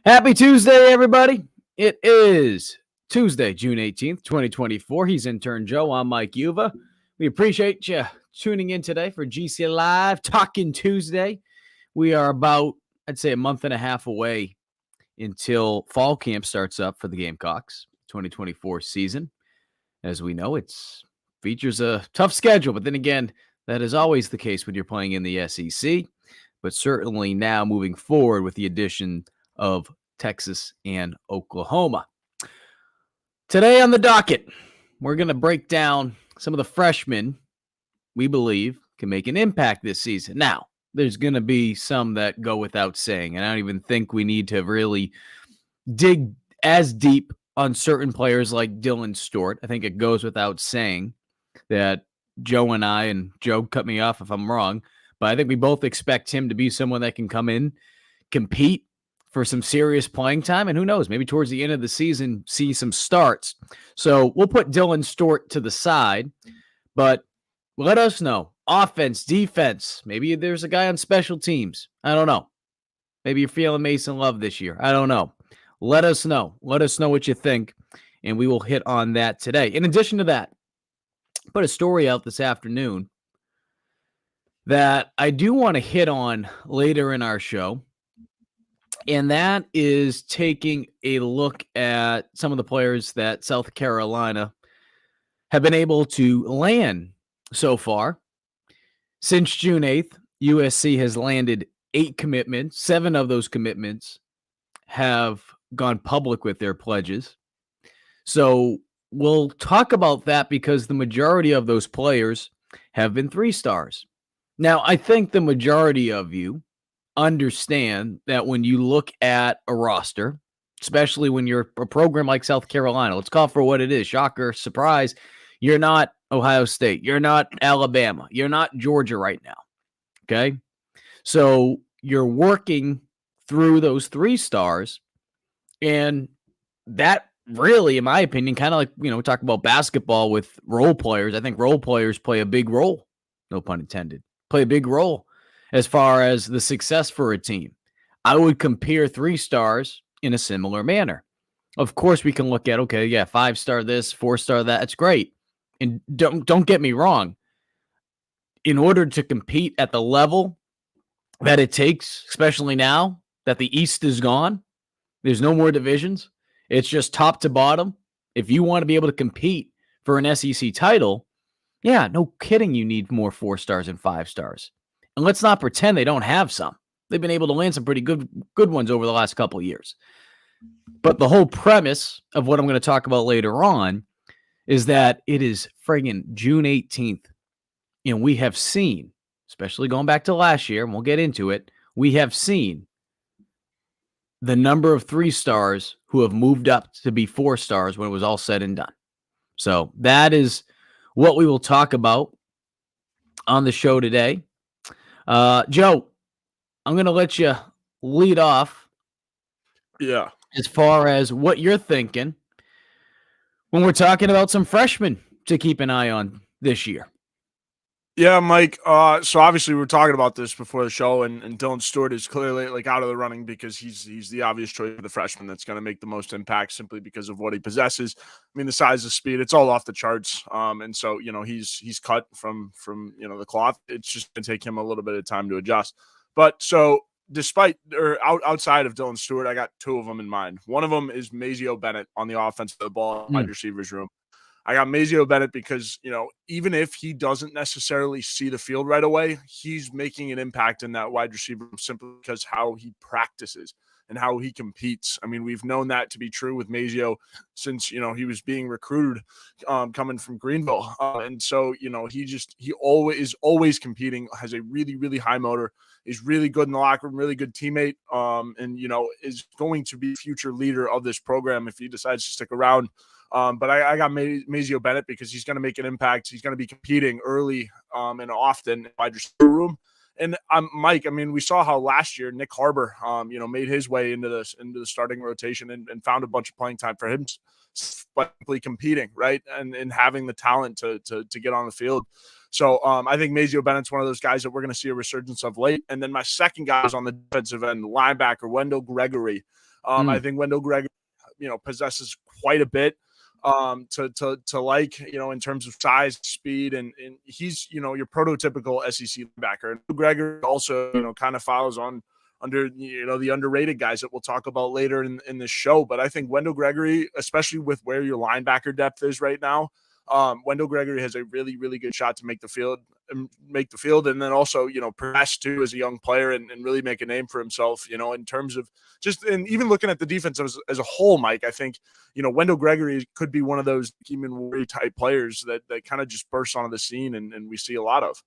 Happy Tuesday, everybody. It is Tuesday, June 18th, 2024. He's Intern Joe. I'm Mike Yuva. We appreciate you tuning in today for GC Live Talking Tuesday. We are about, I'd say, a month and a half away until fall camp starts up for the Gamecocks 2024 season. As we know, it features a tough schedule, but then again, that is always the case when you're playing in the SEC. But certainly now moving forward with the addition of Texas and Oklahoma. Today on the docket, we're going to break down some of the freshmen we believe can make an impact this season. Now, there's going to be some that go without saying, and I don't even think we need to really dig as deep on certain players like Dylan Stewart. I think it goes without saying that Joe and I, and Joe, cut me off if I'm wrong, but I think we both expect him to be someone that can come in, compete for some serious playing time, and who knows, maybe towards the end of the season, see some starts. So we'll put Dylan Stewart to the side, but let us know. Offense, defense, maybe there's a guy on special teams. I don't know. Maybe you're feeling Mason Love this year. I don't know. Let us know. Let us know what you think, and we will hit on that today. In addition to that, put a story out this afternoon that I do want to hit on later in our show, and that is taking a look at some of the players that South Carolina have been able to land so far. Since June 8th, USC has landed 8 commitments. 7 of those commitments have gone public with their pledges. So we'll talk about that because the majority of those players have been 3 stars. Now, I think the majority of you understand that when you look at a roster, especially when you're a program like South Carolina, let's call it for what it is. Shocker, surprise. You're not Ohio State. You're not Alabama. You're not Georgia right now. Okay. So you're working through those 3 stars. And that really, in my opinion, kind of like, we talk about basketball with role players. I think role players play a big role. No pun intended. Play a big role as far as the success for a team. I would compare 3 stars in a similar manner. Of course, we can look at, 5-star this, 4-star that. That's great. And don't get me wrong. In order to compete at the level that it takes, especially now that the East is gone, there's no more divisions. It's just top to bottom. If you want to be able to compete for an SEC title, yeah, no kidding, you need more 4 stars and 5 stars. And let's not pretend they don't have some. They've been able to land some pretty good ones over the last couple of years. But the whole premise of what I'm going to talk about later on is that it is friggin' June 18th. And we have seen, especially going back to last year, and we'll get into it, we have seen the number of 3 stars who have moved up to be 4 stars when it was all said and done. So that is what we will talk about on the show today. Joe, I'm going to let you lead off. Yeah. As far as what you're thinking when we're talking about some freshmen to keep an eye on this year. Yeah, Mike. So obviously we were talking about this before the show, and Dylan Stewart is clearly out of the running because he's the obvious choice for the freshman that's going to make the most impact simply because of what he possesses. I mean, the size, the speed, it's all off the charts. And so he's cut from the cloth. It's just going to take him a little bit of time to adjust. But so outside of Dylan Stewart, I got 2 of them in mind. One of them is Mazeo Bennett on the offense of the ball, wide receivers room. I got Mazeo Bennett because, even if he doesn't necessarily see the field right away, he's making an impact in that wide receiver room simply because how he practices and how he competes. I mean, we've known that to be true with Mazeo since, he was being recruited coming from Greenville. And so, he always competing, has a really, really high motor, is really good in the locker room, really good teammate, and, is going to be future leader of this program if he decides to stick around. But I got Mazeo Bennett because he's going to make an impact. He's going to be competing early and often in the wide receiver room. And Mike, I mean, we saw how last year Nick Harbor, made his way into the starting rotation and found a bunch of playing time for him, simply competing, right, and having the talent to get on the field. So I think Mazeo Bennett's one of those guys that we're going to see a resurgence of late. And then my second guy is on the defensive end, linebacker Wendell Gregory. I think Wendell Gregory, possesses quite a bit to like, in terms of size, speed, and he's, your prototypical SEC linebacker. And Gregory also, kind of follows on under, the underrated guys that we'll talk about later in this show. But I think Wendell Gregory, especially with where your linebacker depth is right now, Wendell Gregory has a really, really good shot to make the field, and then also, progress too as a young player and really make a name for himself, in terms of and even looking at the defense as a whole, Mike. I think, Wendell Gregory could be one of those Keeman Warrior type players that kind of just bursts onto the scene and we see a lot of.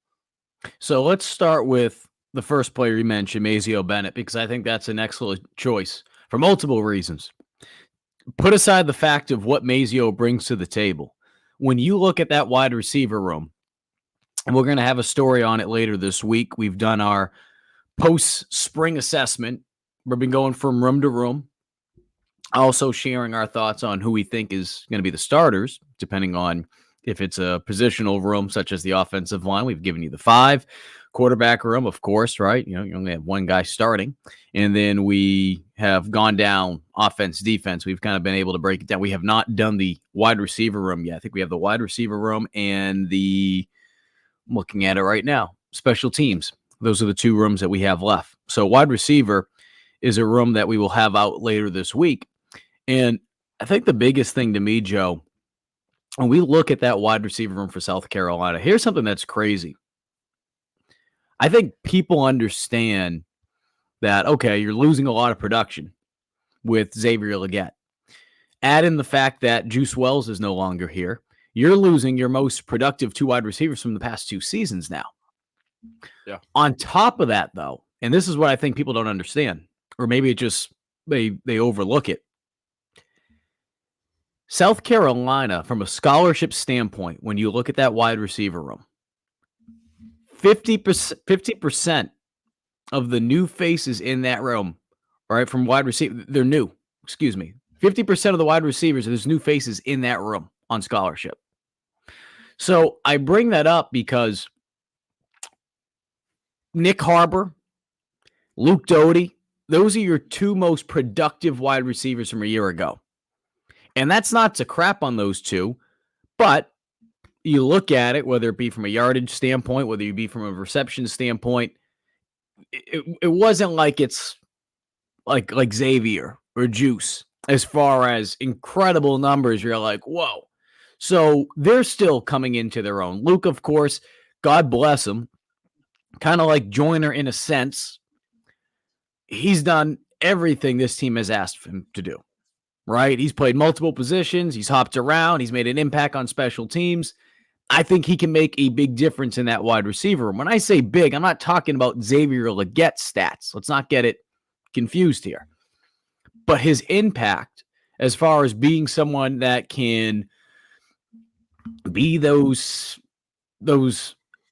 So let's start with the first player you mentioned, Mazeo Bennett, because I think that's an excellent choice for multiple reasons. Put aside the fact of what Mazeo brings to the table. When you look at that wide receiver room, and we're going to have a story on it later this week. We've done our post-spring assessment. We've been going from room to room, also sharing our thoughts on who we think is going to be the starters, depending on if it's a positional room, such as the offensive line. We've given you the 5. Quarterback room, of course, right? You only have one guy starting. And then we have gone down offense, defense. We've kind of been able to break it down. We have not done the wide receiver room yet. I think we have the wide receiver room and I'm looking at it right now, special teams. Those are the 2 rooms that we have left. So wide receiver is a room that we will have out later this week. And I think the biggest thing to me, Joe, when we look at that wide receiver room for South Carolina, here's something that's crazy. I think people understand that, okay, you're losing a lot of production with Xavier Legette. Add in the fact that Juice Wells is no longer here. You're losing your most productive 2 wide receivers from the past 2 seasons now. Yeah. On top of that, though, and this is what I think people don't understand, or maybe it just they overlook it. South Carolina, from a scholarship standpoint, when you look at that wide receiver room, 50% of the new faces in that room, right, from wide receiver, they're new. 50% of the wide receivers, there's new faces in that room on scholarship. So I bring that up because Nick Harbor, Luke Doty, those are your 2 most productive wide receivers from a year ago. And that's not to crap on those 2, but you look at it, whether it be from a yardage standpoint, whether it be from a reception standpoint, it wasn't like it's like Xavier or Juice as far as incredible numbers. You're like, whoa. So they're still coming into their own. Luke, of course, God bless him, kind of like Joyner in a sense. He's done everything this team has asked him to do, right? He's played multiple positions. He's hopped around. He's made an impact on special teams. I think he can make a big difference in that wide receiver. When I say big, I'm not talking about Xavier Legette stats. Let's not get it confused here. But his impact as far as being someone that can be those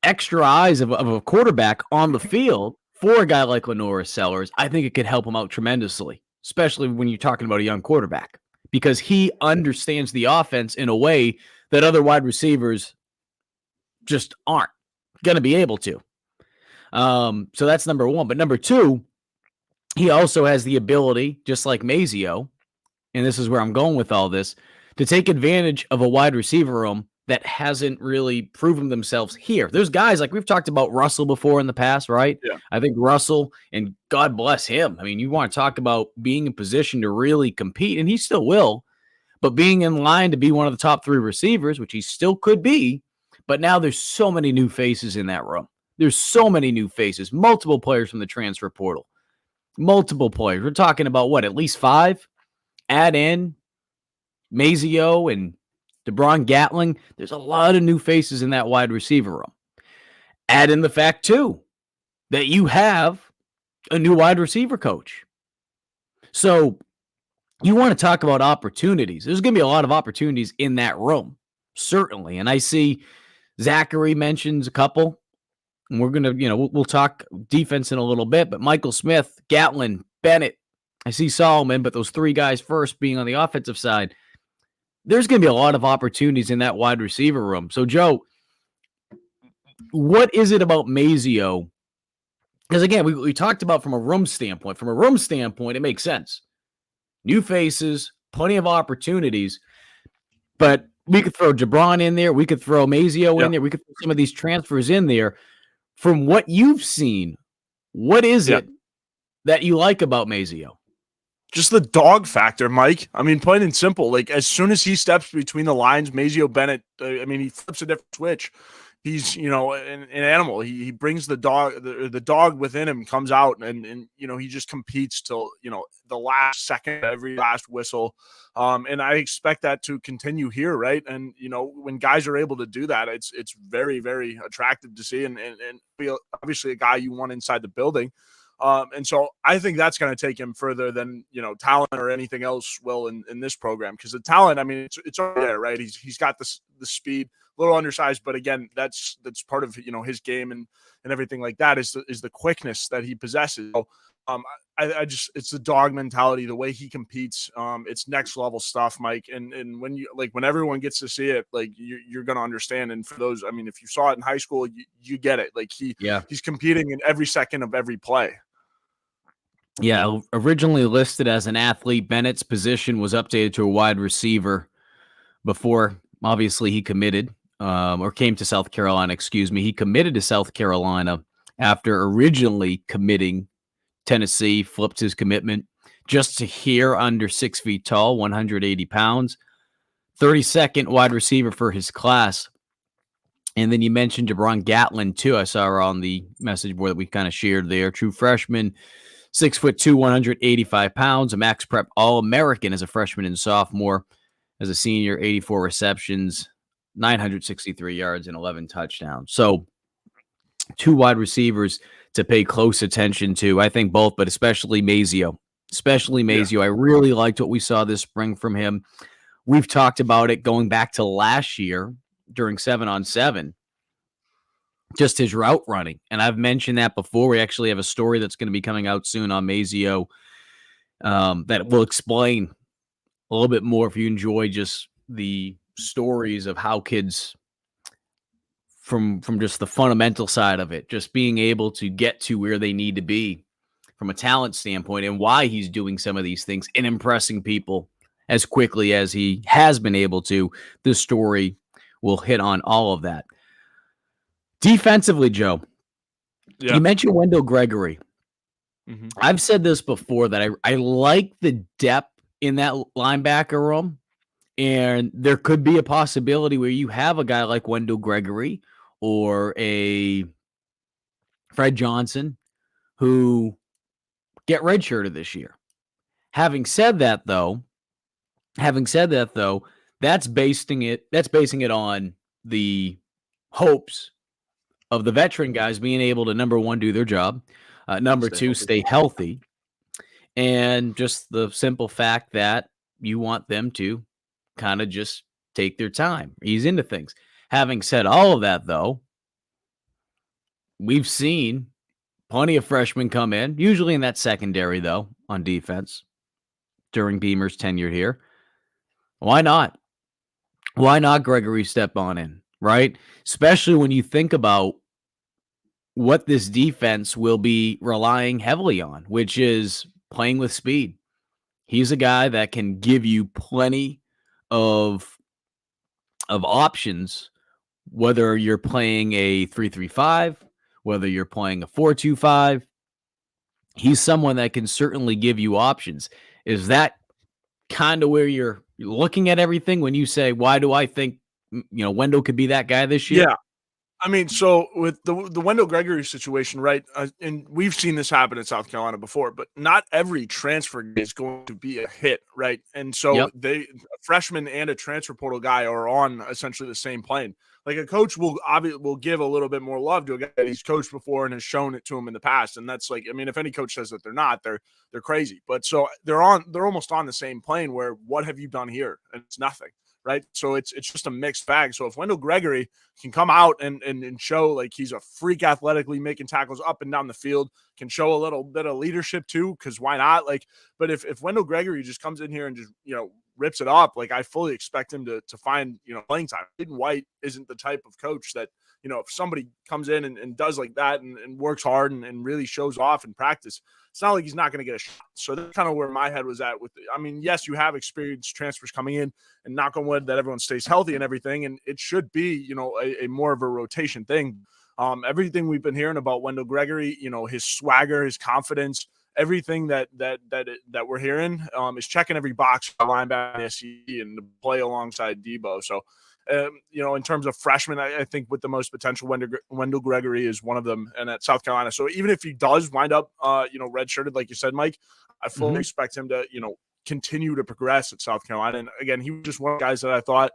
extra eyes of a quarterback on the field for a guy like Lenoris Sellers, I think it could help him out tremendously, especially when you're talking about a young quarterback, because he understands the offense in a way that other wide receivers just aren't going to be able to. So that's number 1. But number 2, he also has the ability, just like Mazeo, and this is where I'm going with all this, to take advantage of a wide receiver room that hasn't really proven themselves here. There's guys like we've talked about Russell before in the past, right? Yeah. I think Russell, and God bless him. I mean, you want to talk about being in position to really compete, and he still will, but being in line to be one of the top 3 receivers, which he still could be. But now there's so many new faces in that room. There's so many new faces, multiple players from the transfer portal, multiple players. We're talking about what, at least 5? Add in Mazeo and DeBron Gatling. There's a lot of new faces in that wide receiver room. Add in the fact, too, that you have a new wide receiver coach. So you want to talk about opportunities. There's going to be a lot of opportunities in that room, certainly. And I see Zachary mentions a couple. And we're going to, we'll talk defense in a little bit. But Michael Smith, Gatlin, Bennett, I see Solomon, but those 3 guys first being on the offensive side, there's going to be a lot of opportunities in that wide receiver room. So, Joe, what is it about Mazeo? Because, again, we talked about from a room standpoint. From a room standpoint, it makes sense. new faces, plenty of opportunities. But we could throw Jabron in there. We could throw Mazeo in there. We could throw some of these transfers in there. From what you've seen, what is it that you like about Mazeo? Just the dog factor, Mike. I mean, plain and simple. Like, as soon as he steps between the lines, Mazeo Bennett, I mean, he flips a different switch. He's, an animal. He brings the dog within him comes out, and he just competes till, the last second, every last whistle. And I expect that to continue here, right? And, when guys are able to do that, it's very, very attractive to see, and obviously a guy you want inside the building. And so I think that's going to take him further than, talent or anything else will in this program. Because the talent, I mean, it's over there, right? He's got the speed, a little undersized, but again, that's part of, his game and everything like that is the quickness that he possesses. So, I just, it's the dog mentality, the way he competes. It's next level stuff, Mike. And when everyone gets to see it, like you're going to understand. And for those, I mean, if you saw it in high school, you get it. Like he's competing in every second of every play. Yeah, originally listed as an athlete, Bennett's position was updated to a wide receiver before, obviously, he committed or came to South Carolina, excuse me. He committed to South Carolina after originally committing Tennessee, flipped his commitment just to here under 6 feet tall, 180 pounds, 32nd wide receiver for his class. And then you mentioned Jabron Gatlin, too. I saw her on the message board that we kind of shared there. True freshman, 6'2", 185 pounds, a Max Prep All-American as a freshman and sophomore. As a senior, 84 receptions, 963 yards, and 11 touchdowns. So 2 wide receivers to pay close attention to. I think both, but especially Mazeo. Yeah. I really liked what we saw this spring from him. We've talked about it going back to last year during 7-on-7. Just his route running. And I've mentioned that before. We actually have a story that's going to be coming out soon on Mazeo that will explain a little bit more if you enjoy just the stories of how kids from just the fundamental side of it, just being able to get to where they need to be from a talent standpoint and why he's doing some of these things and impressing people as quickly as he has been able to. This story will hit on all of that. Defensively, Joe, you mentioned Wendell Gregory. Mm-hmm. I've said this before that I like the depth in that linebacker room, and there could be a possibility where you have a guy like Wendell Gregory or a Fred Johnson who get redshirted this year. Having said that, though, that's basing it on the hopes of the veteran guys being able to, number one, do their job, number two, stay healthy, and just the simple fact that you want them to kind of just take their time, ease into things. Having said all of that, though, we've seen plenty of freshmen come in, usually in that secondary, though, on defense during Beamer's tenure here. Why not? Why not Gregory step on in, right? Especially when you think about what this defense will be relying heavily on, which is playing with speed. He's a guy that can give you plenty of options, whether you're playing a 3-3-5, whether you're playing a 4-2-5. He's someone that can certainly give you options. Is that kind of where you're looking at everything when you say, why do I think, Wendell could be that guy this year? Yeah. I mean, so with the Wendell Gregory situation, right, and we've seen this happen in South Carolina before, but not every transfer is going to be a hit, right? And so a freshman and a transfer portal guy are on essentially the same plane. Like a coach will give a little bit more love to a guy that he's coached before and has shown it to him in the past, and that's like, I mean, if any coach says that they're not, they're crazy. But so they're almost on the same plane where what have you done here? And it's nothing. Right. So it's just a mixed bag. So if Wendell Gregory can come out and show like he's a freak athletically, making tackles up and down the field, can show a little bit of leadership too, because why not? Like, but if Wendell Gregory just comes in here and just, rips it up, like I fully expect him to find, playing time. Hayden White isn't the type of coach that, if somebody comes in and does like that and works hard and really shows off in practice, it's not like he's not going to get a shot. So that's kind of where my head was at with it. I mean, yes, you have experienced transfers coming in, and knock on wood that everyone stays healthy and everything. And it should be, a more of a rotation thing. Everything we've been hearing about Wendell Gregory, his swagger, his confidence, everything that we're hearing is checking every box for linebacker and SE and to play alongside Debo. So, in terms of freshmen, I think with the most potential, Wendell Gregory is one of them, and at South Carolina. So even if he does wind up, redshirted, like you said, Mike, I fully expect him to, continue to progress at South Carolina. And again, he was just one of the guys that I thought,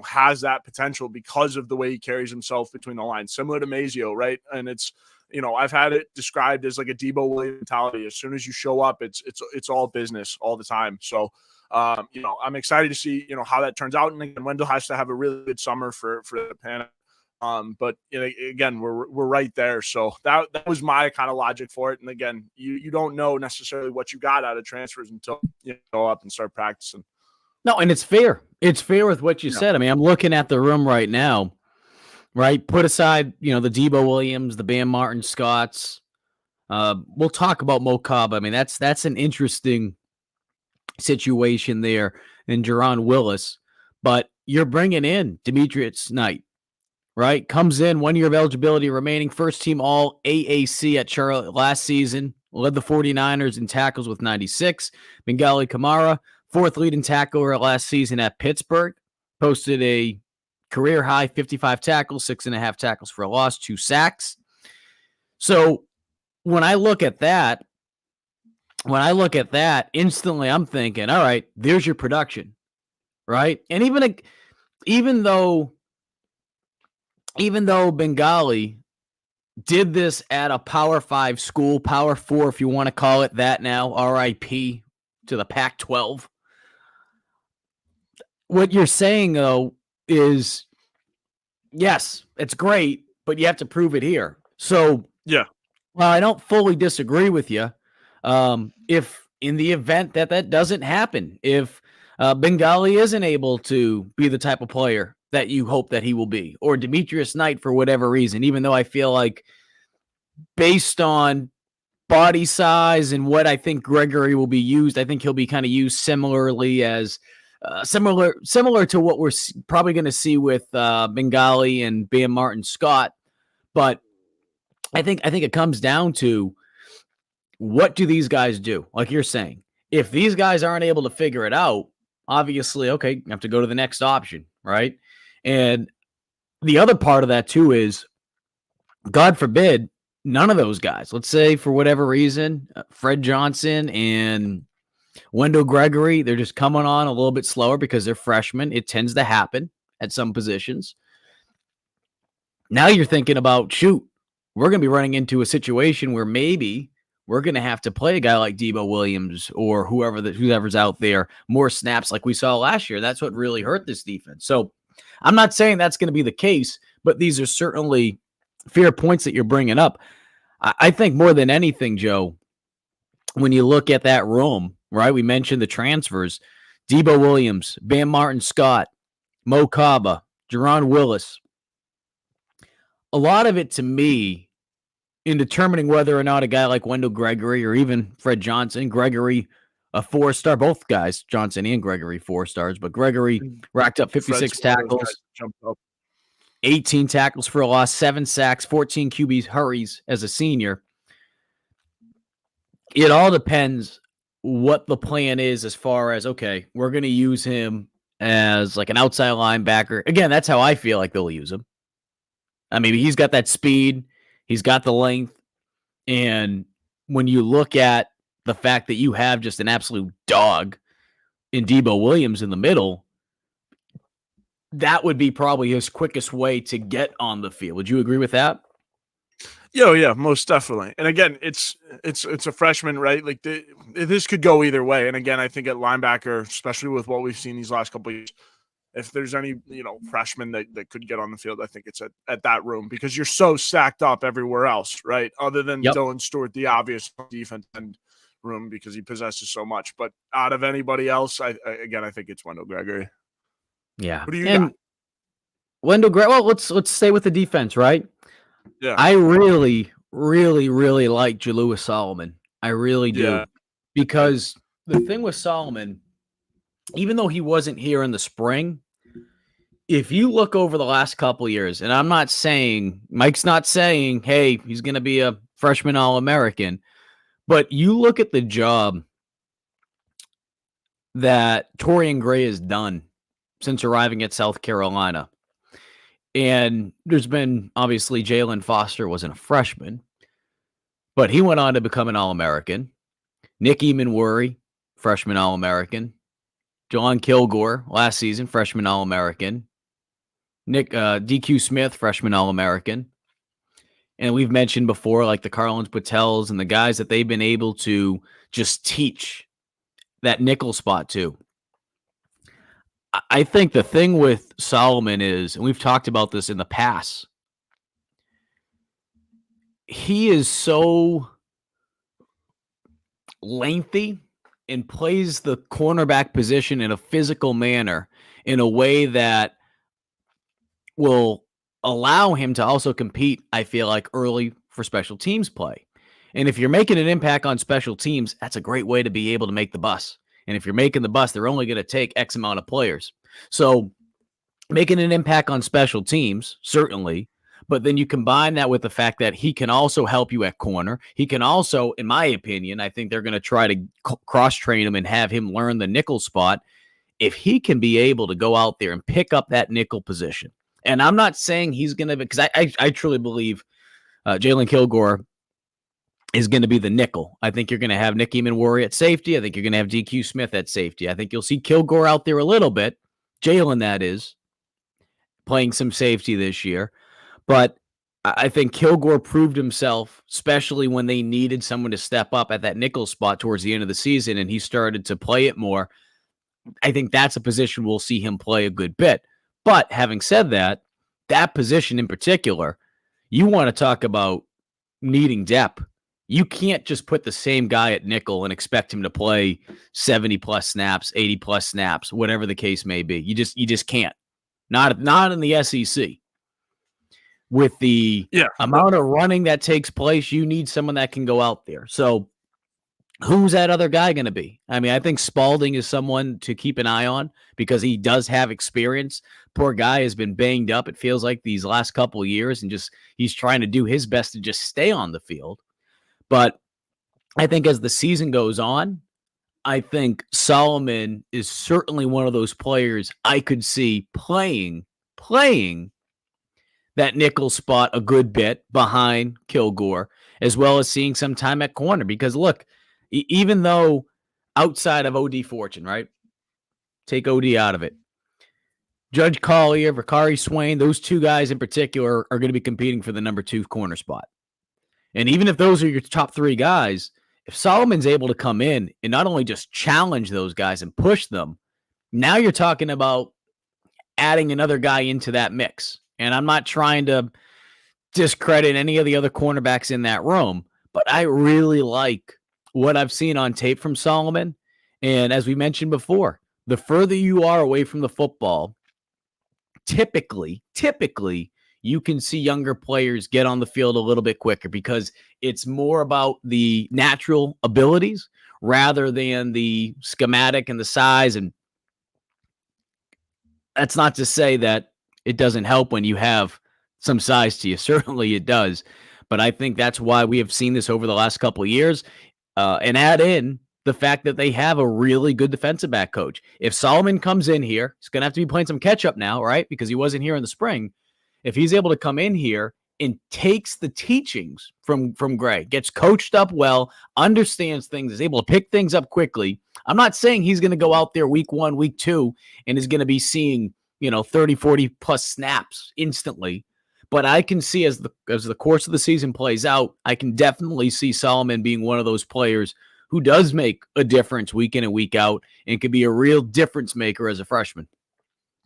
has that potential because of the way he carries himself between the lines, similar to Mazeo, right? And it's, I've had it described as like a Debo Williams mentality. As soon as you show up, it's all business all the time. So, I'm excited to see, how that turns out. And again, Wendell has to have a really good summer for the Pan. But again, we're right there. So that was my kind of logic for it. And again, you don't know necessarily what you got out of transfers until you go up and start practicing. No, and it's fair. It's fair with what you said. I mean, I'm looking at the room right now, right? Put aside, the Debo Williams, the Bam Martin Scotts. We'll talk about Mo Kaba. I mean, that's an interesting situation there in Jerron Willis. But you're bringing in Demetrius Knight, right? Comes in 1 year of eligibility remaining, first team all AAC at Charlotte last season, led the 49ers in tackles with 96. Bengali Kamara, fourth leading tackler last season at Pittsburgh, posted a career high 55 tackles, 6.5 tackles for a loss, 2 sacks. So when I look at that, instantly I'm thinking, all right, there's your production, right? And even though Bengali did this at a Power 5 school, Power 4, if you want to call it that now, RIP to the Pac-12. What you're saying, though, is, yes, it's great, but you have to prove it here. So, yeah, well, I don't fully disagree with you. If in the event that doesn't happen, if Bengali isn't able to be the type of player that you hope that he will be, or Demetrius Knight for whatever reason, even though I feel like based on body size and what I think Gregory will be used, I think he'll be kind of used similarly as similar to what we're probably going to see with Bengali and Bam Martin Scott. But I think it comes down to, what do these guys do? Like you're saying, if these guys aren't able to figure it out, obviously, okay, you have to go to the next option, right? And the other part of that too is, God forbid, none of those guys, let's say for whatever reason, Fred Johnson and Wendell Gregory, they're just coming on a little bit slower because they're freshmen. It tends to happen at some positions. Now you're thinking about, shoot, we're going to be running into a situation where maybe we're going to have to play a guy like Debo Williams or whoever's out there more snaps like we saw last year. That's what really hurt this defense. So I'm not saying that's going to be the case, but these are certainly fair points that you're bringing up. I think more than anything, Joe, when you look at that room, right, we mentioned the transfers, Debo Williams, Bam Martin Scott, Mo Kaba, Jerron Willis. A lot of it to me, in determining whether or not a guy like Wendell Gregory or even Fred Johnson, Gregory, a 4-star, both guys, Johnson and Gregory, 4 stars, but Gregory racked up 56 tackles, 18 tackles for a loss, 7 sacks, 14 QB hurries as a senior. It all depends what the plan is as far as, okay, we're going to use him as like an outside linebacker. Again, that's how I feel like they'll use him. I mean, he's got that speed. He's got the length. And when you look at the fact that you have just an absolute dog in Debo Williams in the middle, that would be probably his quickest way to get on the field. Would you agree with that? Yeah, most definitely. And again, it's a freshman, right? Like this could go either way. And again, I think at linebacker, especially with what we've seen these last couple of years, if there's any, freshmen that could get on the field, I think it's at that room, because you're so stacked up everywhere else, right? Other than Dylan Stewart, the obvious defense end room, because he possesses so much. But out of anybody else, I think it's Wendell Gregory. Yeah. Who do you got? Wendell Gregory. Well, let's stay with the defense, right? Yeah. I really, really, really like Jalewis Solomon. I really do. Yeah. Because the thing with Solomon, even though he wasn't here in the spring, if you look over the last couple years, and I'm not saying, Mike's not saying, hey, he's going to be a freshman All-American, but you look at the job that Torian Gray has done since arriving at South Carolina. And there's been, obviously, Jalen Foster wasn't a freshman, but he went on to become an All-American. Nick Emanworry, freshman All-American. John Kilgore, last season, freshman All-American. DQ Smith, freshman All-American. And we've mentioned before, like the Carlins Patels and the guys that they've been able to just teach that nickel spot to. I think the thing with Solomon is, and we've talked about this in the past, he is so lengthy and plays the cornerback position in a physical manner in a way that will allow him to also compete, I feel like, early for special teams play. And if you're making an impact on special teams, that's a great way to be able to make the bus. And if you're making the bus, they're only going to take X amount of players. So making an impact on special teams, certainly, but then you combine that with the fact that he can also help you at corner. He can also, in my opinion, I think they're going to try to cross-train him and have him learn the nickel spot. If he can be able to go out there and pick up that nickel position, and I'm not saying he's going to, because I truly believe Jalen Kilgore is going to be the nickel. I think you're going to have Nick Emanworry at safety. I think you're going to have DQ Smith at safety. I think you'll see Kilgore out there a little bit. Jalen, that is, playing some safety this year. But I think Kilgore proved himself, especially when they needed someone to step up at that nickel spot towards the end of the season, and he started to play it more. I think that's a position we'll see him play a good bit. But having said that, that position in particular, you want to talk about needing depth. You can't just put the same guy at nickel and expect him to play 70 plus snaps, 80 plus snaps, whatever the case may be. You just can't. Not in the SEC. With the amount of running that takes place, you need someone that can go out there. So who's that other guy going to be? I mean, I think Spalding is someone to keep an eye on because he does have experience. Poor guy has been banged up, it feels like, these last couple of years, and just he's trying to do his best to just stay on the field. But I think as the season goes on, I think Solomon is certainly one of those players I could see playing that nickel spot a good bit behind Kilgore, as well as seeing some time at corner. Because look, even though outside of OD Fortune, right? Take OD out of it. Judge Collier, Vakari Swain, those two guys in particular are going to be competing for the number 2 corner spot. And even if those are your top 3 guys, if Solomon's able to come in and not only just challenge those guys and push them, now you're talking about adding another guy into that mix. And I'm not trying to discredit any of the other cornerbacks in that room, but I really like what I've seen on tape from Solomon. And as we mentioned before, the further you are away from the football, typically, you can see younger players get on the field a little bit quicker because it's more about the natural abilities rather than the schematic and the size. And that's not to say that it doesn't help when you have some size to you. Certainly it does. But I think that's why we have seen this over the last couple of years. And add in the fact that they have a really good defensive back coach. If Solomon comes in here, he's going to have to be playing some catch up now, right? Because he wasn't here in the spring. If he's able to come in here and takes the teachings from Gray, gets coached up well, understands things, is able to pick things up quickly. I'm not saying he's going to go out there week 1, week 2, and is going to be seeing, 30, 40 plus snaps instantly. But I can see as the course of the season plays out, I can definitely see Solomon being one of those players who does make a difference week in and week out and can be a real difference maker as a freshman.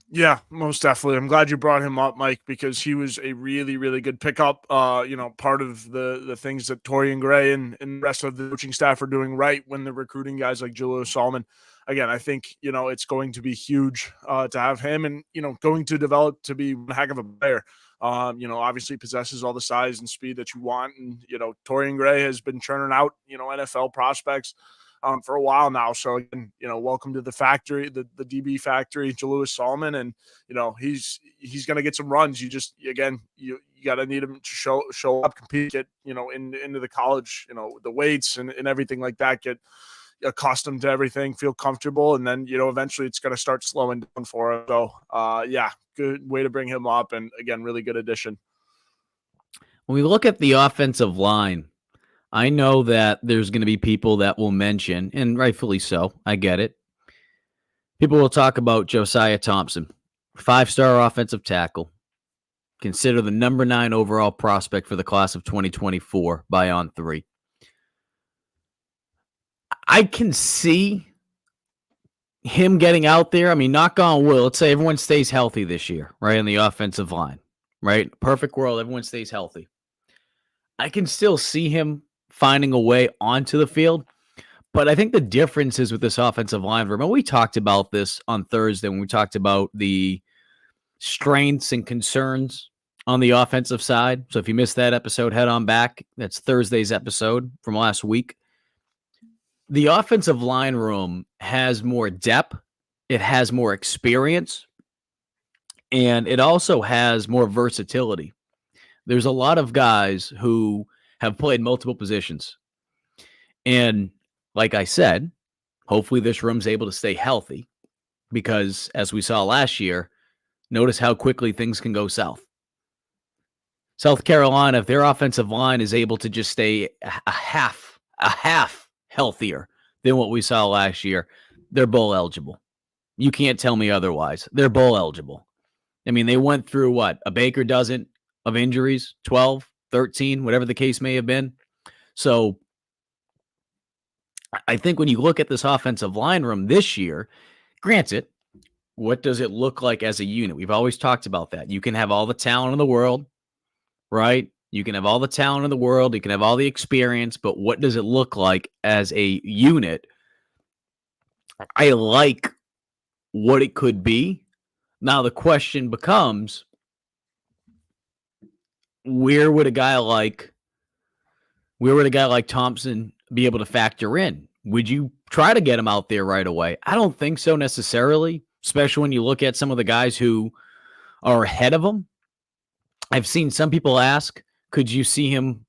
Yeah, most definitely. I'm glad you brought him up, Mike, because he was a really, really good pickup. Part of the things that Torian Gray and the rest of the coaching staff are doing right when they're recruiting guys like Jalewis Solomon. again, I think, it's going to be huge to have him and, going to develop to be one heck of a player. Obviously possesses all the size and speed that you want. And, Torian Gray has been churning out, NFL prospects for a while now. So again, welcome to the factory, the DB factory, Jalewis Solomon. And, he's going to get some runs. You just, again, you got to need him to show up, compete, get, into the college, the weights and everything like that, get accustomed to everything, feel comfortable. And then, eventually it's going to start slowing down for him. So, yeah, good way to bring him up. And again, really good addition. When we look at the offensive line, I know that there's going to be people that will mention, and rightfully so, I get it. People will talk about Josiah Thompson, 5-star offensive tackle, consider the number 9 overall prospect for the class of 2024 by On3. I can see him getting out there. I mean, knock on wood, let's say everyone stays healthy this year, right, on the offensive line, right? Perfect world, everyone stays healthy. I can still see him finding a way onto the field. But I think the difference is with this offensive line. Remember, we talked about this on Thursday when we talked about the strengths and concerns on the offensive side. So if you missed that episode, head on back. That's Thursday's episode from last week. The offensive line room has more depth. It has more experience. And it also has more versatility. There's a lot of guys who have played multiple positions. And like I said, hopefully this room's able to stay healthy because as we saw last year, notice how quickly things can go south. South Carolina, if their offensive line is able to just stay a half healthier than what we saw last year, they're bowl eligible. You can't tell me otherwise. They're bowl eligible. I mean, they went through what? A baker dozen of injuries, 12, 13, whatever the case may have been. So I think when you look at this offensive line room this year, granted, what does it look like as a unit? We've always talked about that. You can have all the talent in the world, right? You can have all the talent in the world. You can have all the experience, but what does it look like as a unit? I like what it could be. Now the question becomes, where would a guy like Thompson be able to factor in? Would you try to get him out there right away? I don't think so necessarily, especially when you look at some of the guys who are ahead of him. I've seen some people ask, could you see him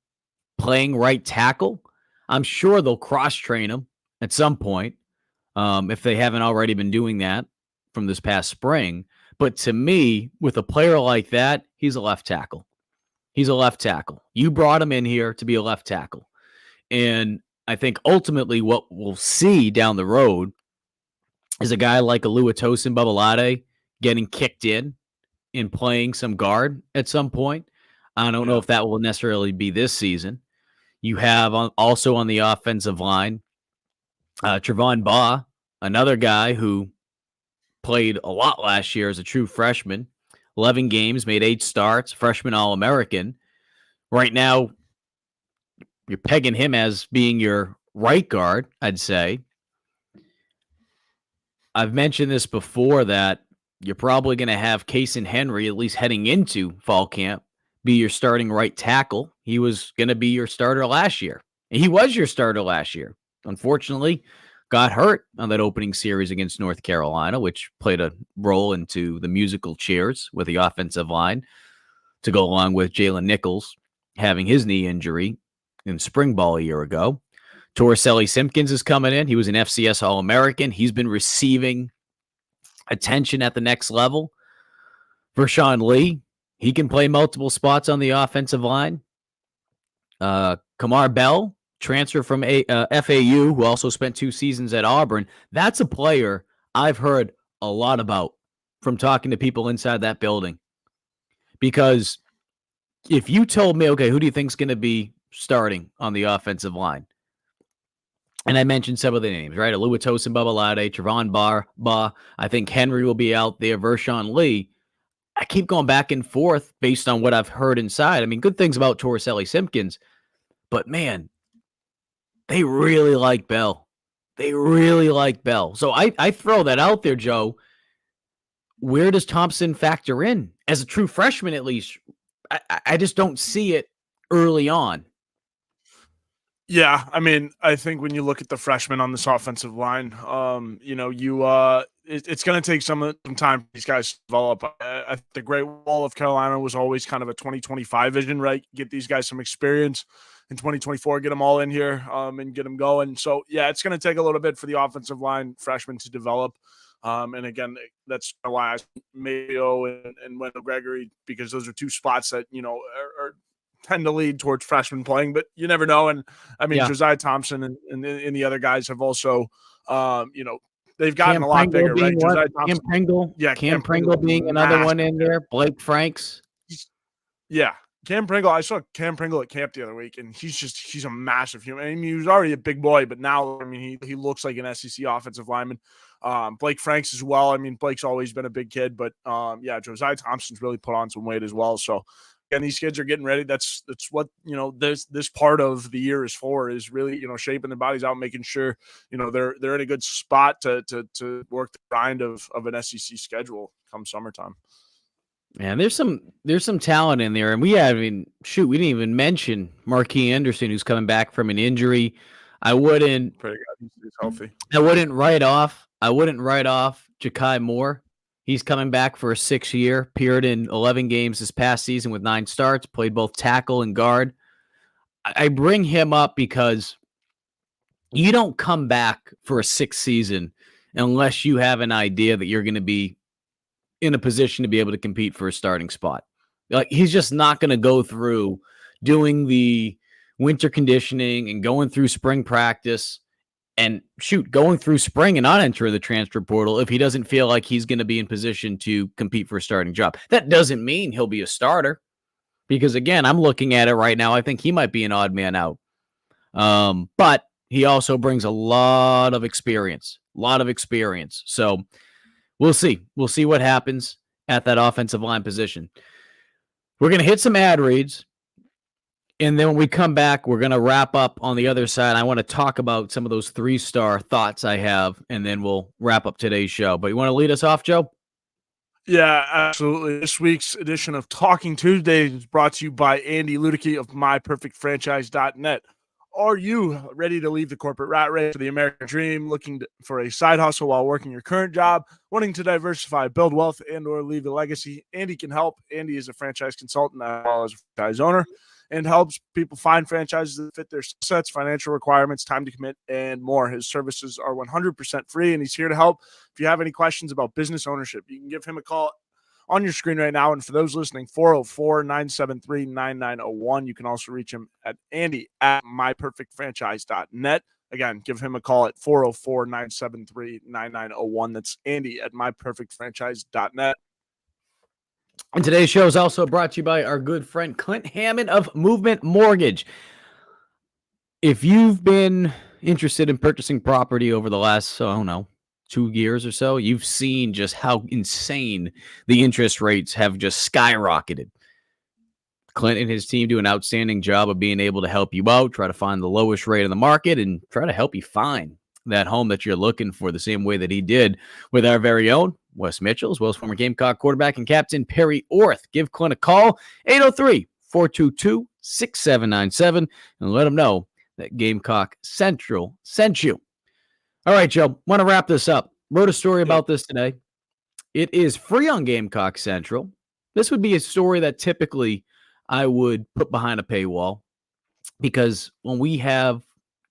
playing right tackle? I'm sure they'll cross-train him at some point if they haven't already been doing that from this past spring. But to me, with a player like that, he's a left tackle. He's a left tackle. You brought him in here to be a left tackle. And I think ultimately what we'll see down the road is a guy like a Luedecke getting kicked in and playing some guard at some point. I don't know if that will necessarily be this season. You have also on the offensive line, Trevon Baugh, another guy who played a lot last year as a true freshman. 11 games, made 8 starts, freshman All-American. Right now, you're pegging him as being your right guard, I'd say. I've mentioned this before that you're probably going to have Casey Henry, at least heading into fall camp, be your starting right tackle. He was going to be your starter last year. And he was your starter last year. Unfortunately, got hurt on that opening series against North Carolina, which played a role into the musical chairs with the offensive line to go along with Jalen Nichols having his knee injury in spring ball a year ago. Torricelli Simpkins is coming in. He was an FCS All-American. He's been receiving attention at the next level. Vershawn Lee, he can play multiple spots on the offensive line. Kamar Bell, transfer from FAU, who also spent 2 seasons at Auburn. That's a player I've heard a lot about from talking to people inside that building. Because if you told me, okay, who do you think is going to be starting on the offensive line? And I mentioned some of the names, right? Oluwatosin Babalade, Trevon Baugh. I think Henry will be out there. Vershawn Lee. I keep going back and forth based on what I've heard inside. I mean, good things about Torricelli Simpkins, but man, they really like Bell. They really like Bell. So I throw that out there, Joe. Where does Thompson factor in as a true freshman? At least, I just don't see it early on. Yeah, I mean, I think when you look at the freshmen on this offensive line, it's going to take some time for these guys to develop. The Great Wall of Carolina was always kind of a 2025 vision, right? Get these guys some experience in 2024, get them all in here, and get them going. So yeah, it's going to take a little bit for the offensive line freshmen to develop. And again, that's why I Mazeo and Wendell Gregory, because those are two spots that are tend to lead towards freshmen playing, but you never know. And I mean, Yeah. Josiah Thompson and the other guys have also, they've gotten Cam a lot Pringle bigger, being right? one. Josiah Cam Thompson, Pringle. yeah, Cam Cam Pringle Pringle's being another one massive. in there. Blake Franks. Yeah. Cam Pringle, I saw Cam Pringle at camp the other week, and he's a massive human. I mean, he was already a big boy, but now, I mean, he looks like an SEC offensive lineman. Blake Franks as well. I mean, Blake's always been a big kid, but yeah, Josiah Thompson's really put on some weight as well. So, and these kids are getting ready. That's what this part of the year is for, is really shaping their bodies out, making sure they're in a good spot to work the grind of an SEC schedule come summertime. Man, there's some talent in there, and we didn't even mention Marquis Anderson, who's coming back from an injury. I wouldn't He's healthy. I wouldn't write off Ja'Kai Moore. He's coming back for a 6-year, appeared in 11 games this past season with 9 starts, played both tackle and guard. I bring him up because you don't come back for a 6th season unless you have an idea that you're going to be in a position to be able to compete for a starting spot. Like, he's just not going to go through doing the winter conditioning and going through spring practice and going through spring and not enter the transfer portal if he doesn't feel like he's going to be in position to compete for a starting job. That doesn't mean he'll be a starter, because again, I'm looking at it right now. I think he might be an odd man out. But he also brings a lot of experience. So we'll see. We'll see what happens at that offensive line position. We're going to hit some ad reads, and then when we come back, we're going to wrap up on the other side. I want to talk about some of those 3-star thoughts I have, and then we'll wrap up today's show. But you want to lead us off, Joe? Yeah, absolutely. This week's edition of Talking Tuesdays is brought to you by Andy Luedecke of MyPerfectFranchise.net. Are you ready to leave the corporate rat race for the American dream, looking for a side hustle while working your current job, wanting to diversify, build wealth, and or leave a legacy? Andy can help. Andy is a franchise consultant as well as a franchise owner, and helps people find franchises that fit their sets, financial requirements, time to commit, and more. His services are 100% free, and he's here to help. If you have any questions about business ownership, you can give him a call on your screen right now. And for those listening, 404-973-9901. You can also reach him at Andy@MyPerfectFranchise.net. Again, give him a call at 404-973-9901. That's Andy at MyPerfectFranchise.net. And today's show is also brought to you by our good friend Clint Hammond of Movement Mortgage. If you've been interested in purchasing property over the last, 2 years or so, you've seen just how insane the interest rates have just skyrocketed. Clint and his team do an outstanding job of being able to help you out, try to find the lowest rate in the market, and try to help you find that home that you're looking for, the same way that he did with our very own Wes Mitchell, as well as former Gamecock quarterback and captain Perry Orth. Give Clint a call, 803-422-6797, and let him know that Gamecock Central sent you. All right, Joe, want to wrap this up. Wrote a story about this today. It is free on Gamecock Central. This would be a story that typically I would put behind a paywall, because when we have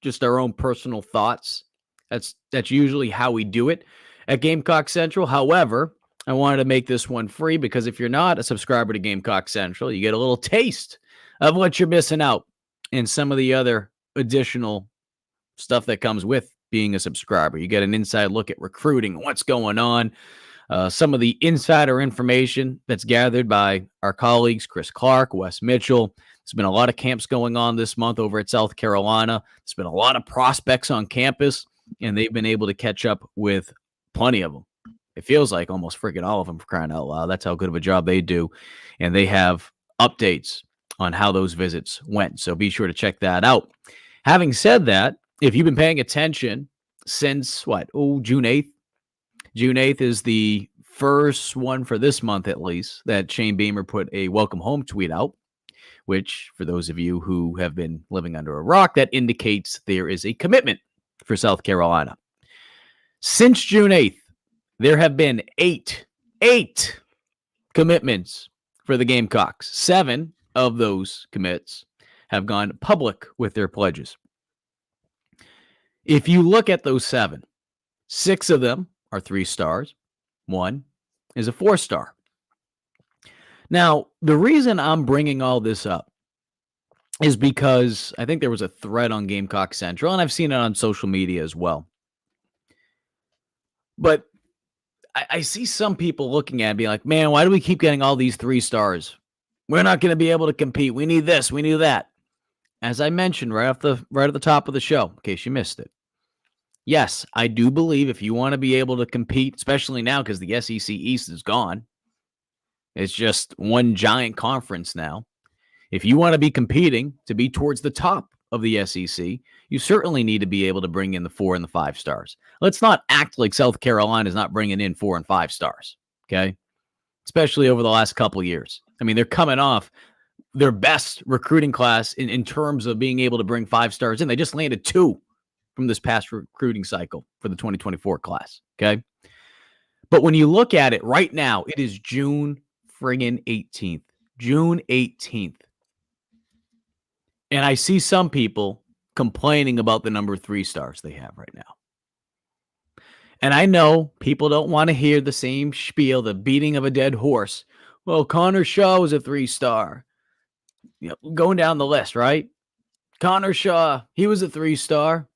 just our own personal thoughts, that's usually how we do it at Gamecock Central. However, I wanted to make this one free, because if you're not a subscriber to Gamecock Central, you get a little taste of what you're missing out and some of the other additional stuff that comes with being a subscriber. You get an inside look at recruiting, what's going on, some of the insider information that's gathered by our colleagues, Chris Clark, Wes Mitchell. There's been a lot of camps going on this month over at South Carolina. There's been a lot of prospects on campus, and they've been able to catch up with plenty of them. It feels like almost freaking all of them, for crying out loud. That's how good of a job they do. And they have updates on how those visits went. So be sure to check that out. Having said that, if you've been paying attention since what? Oh, June 8th. June 8th is the first one for this month, at least, that Shane Beamer put a welcome home tweet out, which, for those of you who have been living under a rock, that indicates there is a commitment for South Carolina. Since June 8th, there have been eight commitments for the Gamecocks. 7 of those commits have gone public with their pledges. If you look at those 7, 6 of them are 3 stars. 1 is a 4-star. Now, the reason I'm bringing all this up is because I think there was a thread on Gamecock Central, and I've seen it on social media as well. But I see some people looking at it and being like, man, why do we keep getting all these 3 stars? We're not going to be able to compete. We need this. We need that. As I mentioned right at the top of the show, in case you missed it. Yes, I do believe if you want to be able to compete, especially now because the SEC East is gone, it's just one giant conference now. If you want to be competing to be towards the top of the SEC, you certainly need to be able to bring in the 4 and the 5 stars. Let's not act like South Carolina is not bringing in 4 and 5 stars, okay? Especially over the last couple of years. I mean, they're coming off their best recruiting class in terms of being able to bring 5 stars in. They just landed 2 from this past recruiting cycle for the 2024 class, okay? But when you look at it right now, it is June friggin' 18th. June 18th. And I see some people complaining about the number 3 stars they have right now. And I know people don't want to hear the same spiel, the beating of a dead horse. Well, Connor Shaw was a 3-star. You know, going down the list, right? Connor Shaw, he was a 3-star.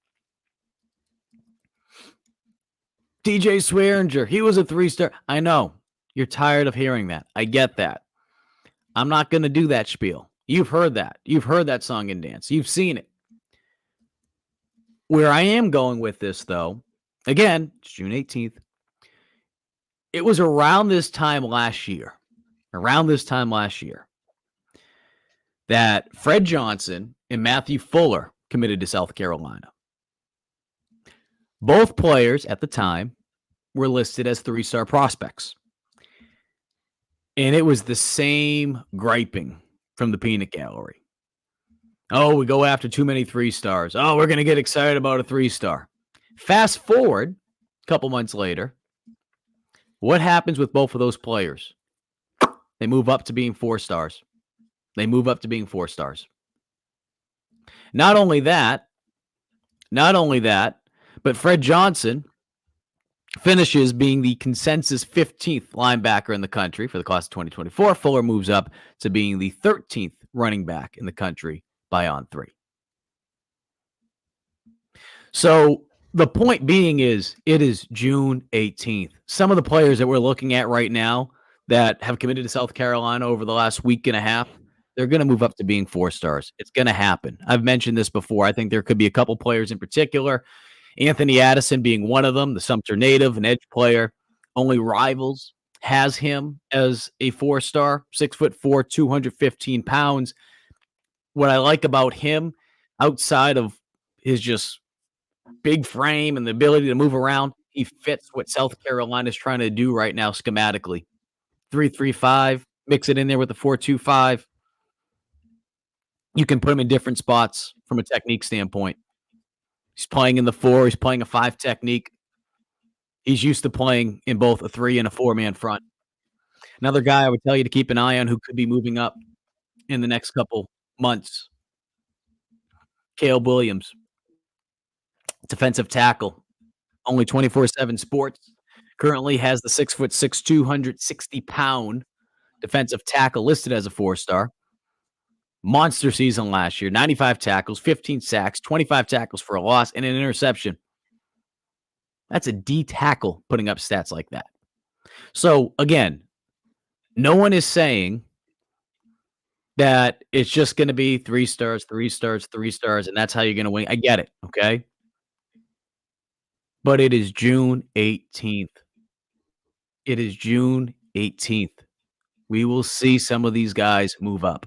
DJ Swearinger, he was a 3-star. I know. You're tired of hearing that. I get that. I'm not going to do that spiel. You've heard that. You've heard that song and dance. You've seen it. Where I am going with this, though, again, it's June 18th. It was around this time last year, that Fred Johnson and Matthew Fuller committed to South Carolina. Both players at the time were listed as 3-star prospects. And it was the same griping from the peanut gallery. Oh, we go after too many 3-stars. Oh, we're going to get excited about a 3-star. Fast forward a couple months later. What happens with both of those players? They move up to being 4 stars. Not only that, but Fred Johnson finishes being the consensus 15th linebacker in the country for the class of 2024. Fuller moves up to being the 13th running back in the country by On3. So the point being is it is June 18th. Some of the players that we're looking at right now that have committed to South Carolina over the last week and a half, they're going to move up to being 4 stars. It's going to happen. I've mentioned this before. I think there could be a couple players in particular. Anthony Addison being one of them, the Sumter native, an edge player. Only Rivals has him as a 4-star, 6'4", 215 pounds. What I like about him, outside of his just big frame and the ability to move around, he fits what South Carolina is trying to do right now schematically. 3-3-5, mix it in there with the 4-2-5. You can put him in different spots from a technique standpoint. He's playing in the 4. He's playing a 5 technique. He's used to playing in both a 3 and a 4-man front. Another guy I would tell you to keep an eye on who could be moving up in the next couple months. Caleb Williams, defensive tackle, only 24/7 Sports. Currently has the 6'6", 260-pound defensive tackle listed as a 4-star. Monster season last year, 95 tackles, 15 sacks, 25 tackles for a loss, and an interception. That's a D tackle putting up stats like that. So, again, no one is saying that it's just going to be 3 stars, 3 stars, 3 stars, and that's how you're going to win. I get it, okay? But it is June 18th. It is June 18th. We will see some of these guys move up.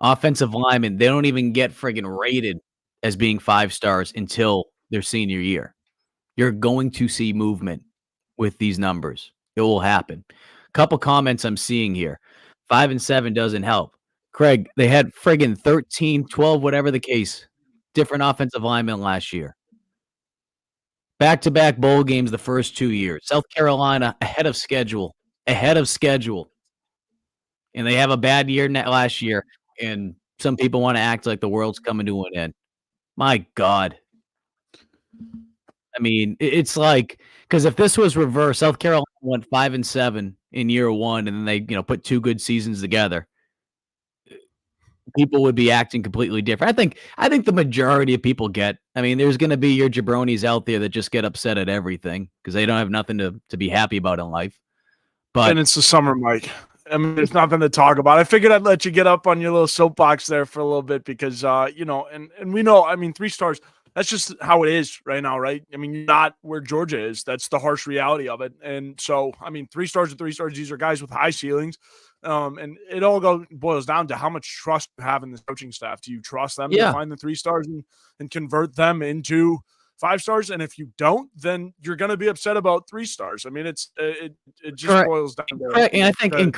Offensive linemen, they don't even get friggin' rated as being 5 stars until their senior year. You're going to see movement with these numbers. It will happen. Couple comments I'm seeing here. 5-7 doesn't help. Craig, they had friggin' 13, 12, whatever the case, different offensive linemen last year. Back-to-back bowl games the first 2 years. South Carolina ahead of schedule. Ahead of schedule. And they have a bad year last year, and some people wanna act like the world's coming to an end. My God. I mean, it's like, because if this was reversed, South Carolina went 5-7 in year 1, and then they, put 2 good seasons together, people would be acting completely different. I think the majority of people get. I mean, there's gonna be your jabronis out there that just get upset at everything because they don't have nothing to be happy about in life. But And it's the summer, Mike. I mean, there's nothing to talk about. I figured I'd let you get up on your little soapbox there for a little bit because, and we know, I mean, 3 stars, that's just how it is right now, right? I mean, you're not where Georgia is. That's the harsh reality of it. And so, I mean, 3 stars and 3 stars, these are guys with high ceilings. And it all boils down to how much trust you have in the coaching staff. Do you trust them to find the 3 stars and convert them into 5 stars? And if you don't, then you're going to be upset about 3 stars. I mean, it just Correct. boils down to. Craig, and I think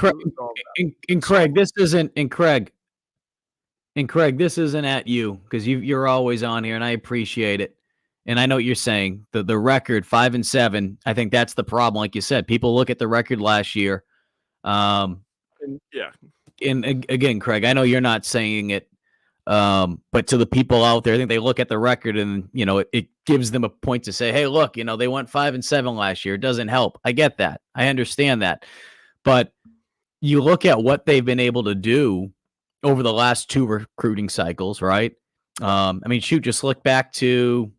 Craig, this isn't Craig, this isn't at you because you're always on here, and I appreciate it. And I know what you're saying. The record 5-7. I think that's the problem. Like you said, people look at the record last year. And again, Craig, I know you're not saying it, but to the people out there, I think they look at the record and, it gives them a point to say, hey, look, they went 5-7 last year. It doesn't help. I get that. I understand that. But you look at what they've been able to do over the last 2 recruiting cycles, right? I mean, shoot, just look back to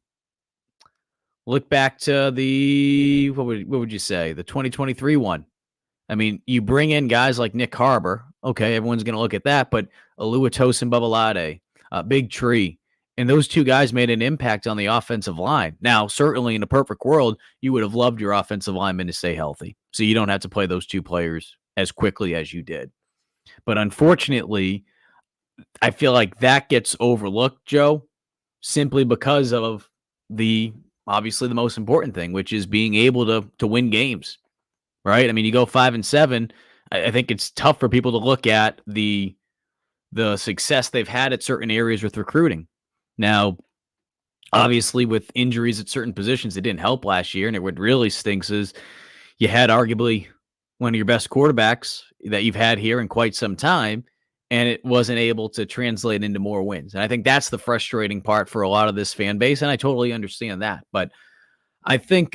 the, what would you say? The 2023 one. I mean, you bring in guys like Nick Harbor. Okay, everyone's going to look at that, but Luedecke, Babalade, Big Tree, and those 2 guys made an impact on the offensive line. Now, certainly in a perfect world, you would have loved your offensive linemen to stay healthy, so you don't have to play those 2 players as quickly as you did. But unfortunately, I feel like that gets overlooked, Joe, simply because of obviously the most important thing, which is being able to win games. Right? I mean, you go 5-7. I think it's tough for people to look at the success they've had at certain areas with recruiting. Now, obviously, with injuries at certain positions, it didn't help last year. And what really stinks is you had arguably one of your best quarterbacks that you've had here in quite some time, and it wasn't able to translate into more wins. And I think that's the frustrating part for a lot of this fan base, and I totally understand that. But I think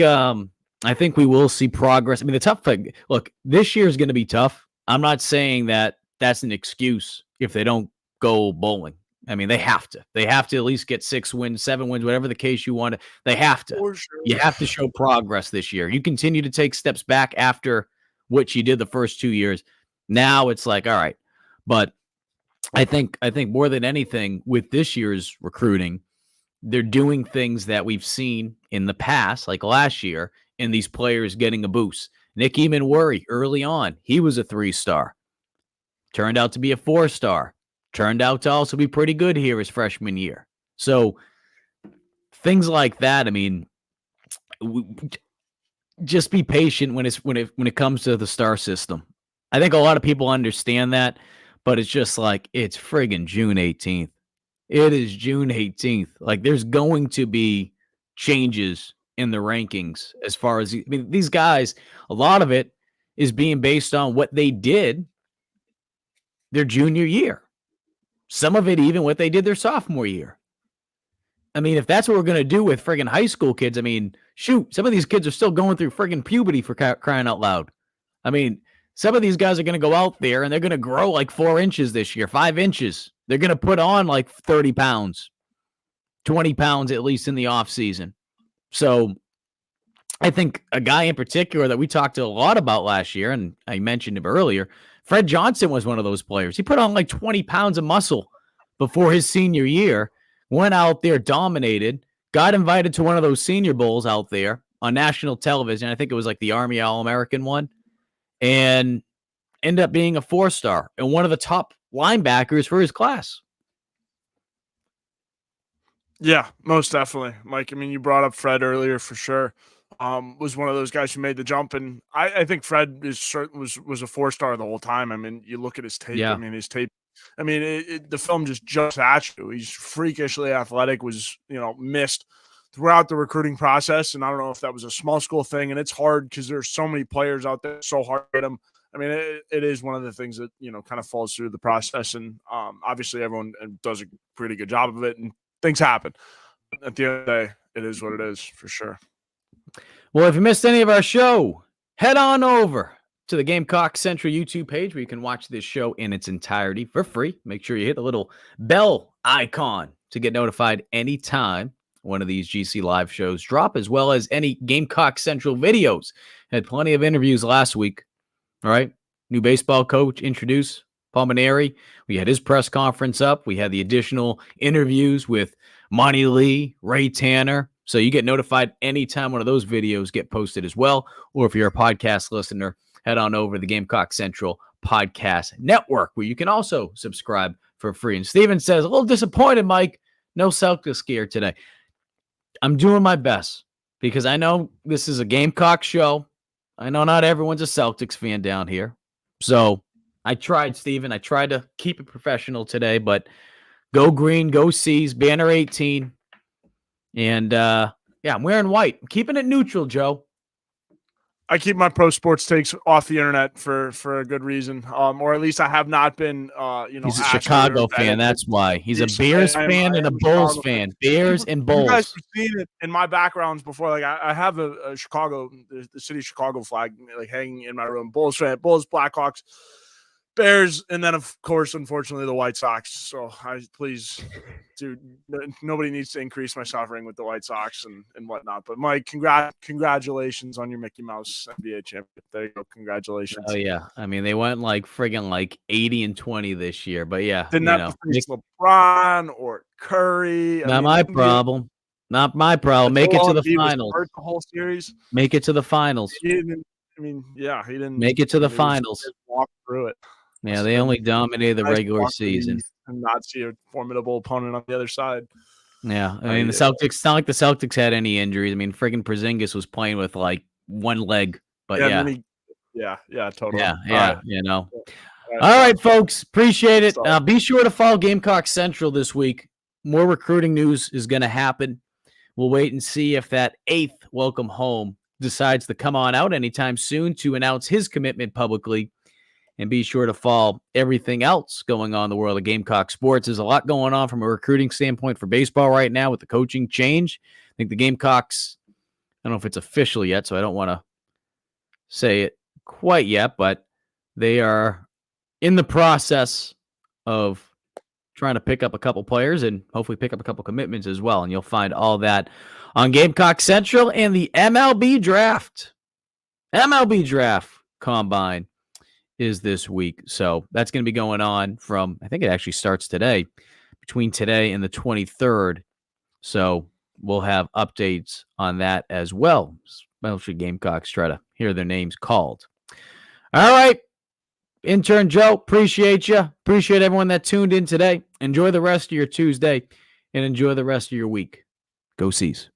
we will see progress. I mean, the tough thing, look, this year is going to be tough. I'm not saying that that's an excuse if they don't go bowling. I mean, they have to. They have to at least get 6 wins, 7 wins, whatever the case you want. They have to. For sure. You have to show progress this year. You continue to take steps back after what you did the first 2 years. Now it's like, all right. But I think more than anything with this year's recruiting, they're doing things that we've seen in the past, like last year, and these players getting a boost. Nick Eamon-Worry, early on, he was a 3-star. Turned out to be a 4-star. Turned out to also be pretty good here his freshman year. So things like that, I mean, just be patient when it comes to the star system. I think a lot of people understand that, but it's just like, it's friggin' June 18th. It is June 18th. Like, there's going to be changes in the rankings as far as, I mean, these guys, a lot of it is being based on what they did their junior year. Some of it even what they did their sophomore year. I mean, if that's what we're going to do with friggin' high school kids, I mean, shoot, some of these kids are still going through friggin' puberty for crying out loud. I mean, some of these guys are going to go out there and they're going to grow like 4 inches this year, 5 inches. They're going to put on like 30 pounds, 20 pounds at least in the off season. So I think a guy in particular that we talked a lot about last year, and I mentioned him earlier, Fred Johnson was one of those players. He put on like 20 pounds of muscle before his senior year, went out there, dominated, got invited to one of those senior bowls out there on national television. I think it was like the Army All-American one, and ended up being a 4-star and one of the top linebackers for his class. Yeah, most definitely, Mike. I mean, you brought up Fred earlier for sure. Was one of those guys who made the jump, and I think Fred was a 4-star the whole time. I mean, you look at his tape. I Yeah. mean, his tape. I mean, the film just jumps at you. He's freakishly athletic. Was missed throughout the recruiting process, and I don't know if that was a small school thing. And it's hard because there's so many players out there, so hard to get them. I mean, it is one of the things that kind of falls through the process, and obviously everyone does a pretty good job of it, and things happen. At the end of the day, it is what it is for sure. Well, if you missed any of our show, head on over to the Gamecock Central YouTube page where you can watch this show in its entirety for free. Make sure you hit the little bell icon to get notified anytime one of these GC live shows drop, as well as any Gamecock Central videos. Had plenty of interviews last week. All right. New baseball coach introduced Palmineri. We had his press conference up. We had the additional interviews with Monty Lee, Ray Tanner. So you get notified anytime one of those videos get posted as well. Or if you're a podcast listener, head on over to the Gamecock Central Podcast Network, where you can also subscribe for free. And Steven says, a little disappointed, Mike. No Celtics gear today. I'm doing my best because I know this is a Gamecock show. I know not everyone's a Celtics fan down here. So I tried, Steven. I tried to keep it professional today, but go green, go C's, banner 18. And yeah, I'm wearing white. I'm keeping it neutral, Joe. I keep my pro sports takes off the internet for a good reason, or at least I have not been. He's a Chicago fan. That's why he's a Bears fan and a Bulls fan. Bears and Bulls. You guys have seen it in my backgrounds before. Like I have a Chicago, the city of Chicago flag, like hanging in my room. Bulls fan, Bulls, Blackhawks, Bears, and then of course, unfortunately, the White Sox. So please, dude, nobody needs to increase my suffering with the White Sox and whatnot. But Mike, congratulations on your Mickey Mouse NBA championship. There you go, congratulations. Oh yeah, I mean they went like friggin' like 80-20 this year, but yeah, didn't have to face LeBron or Curry. Not my problem. Not my problem. Make it to the finals. The whole series. Make it to the finals. He didn't. I mean, yeah, he didn't make it to the finals. Just walk through it. Yeah, they only dominated the regular season. And not see a formidable opponent on the other side. Yeah, I mean the Celtics. It's not like the Celtics had any injuries. I mean, friggin' Porzingis was playing with like one leg, but yeah, totally. Yeah, right. You know. All right, folks, appreciate it. Be sure to follow Gamecock Central this week. More recruiting news is going to happen. We'll wait and see if that 8th welcome home decides to come on out anytime soon to announce his commitment publicly. And be sure to follow everything else going on in the world of Gamecock sports. There's a lot going on from a recruiting standpoint for baseball right now with the coaching change. I think the Gamecocks, I don't know if it's official yet, so I don't want to say it quite yet, but they are in the process of trying to pick up a couple players and hopefully pick up a couple commitments as well. And you'll find all that on Gamecock Central and the MLB Draft. MLB Draft Combine is this week. So that's going to be going on from, I think it actually starts today, between today and the 23rd. So we'll have updates on that as well. Especially Gamecocks try to hear their names called. All right. Intern Joe, appreciate you. Appreciate everyone that tuned in today. Enjoy the rest of your Tuesday and enjoy the rest of your week. Go C's.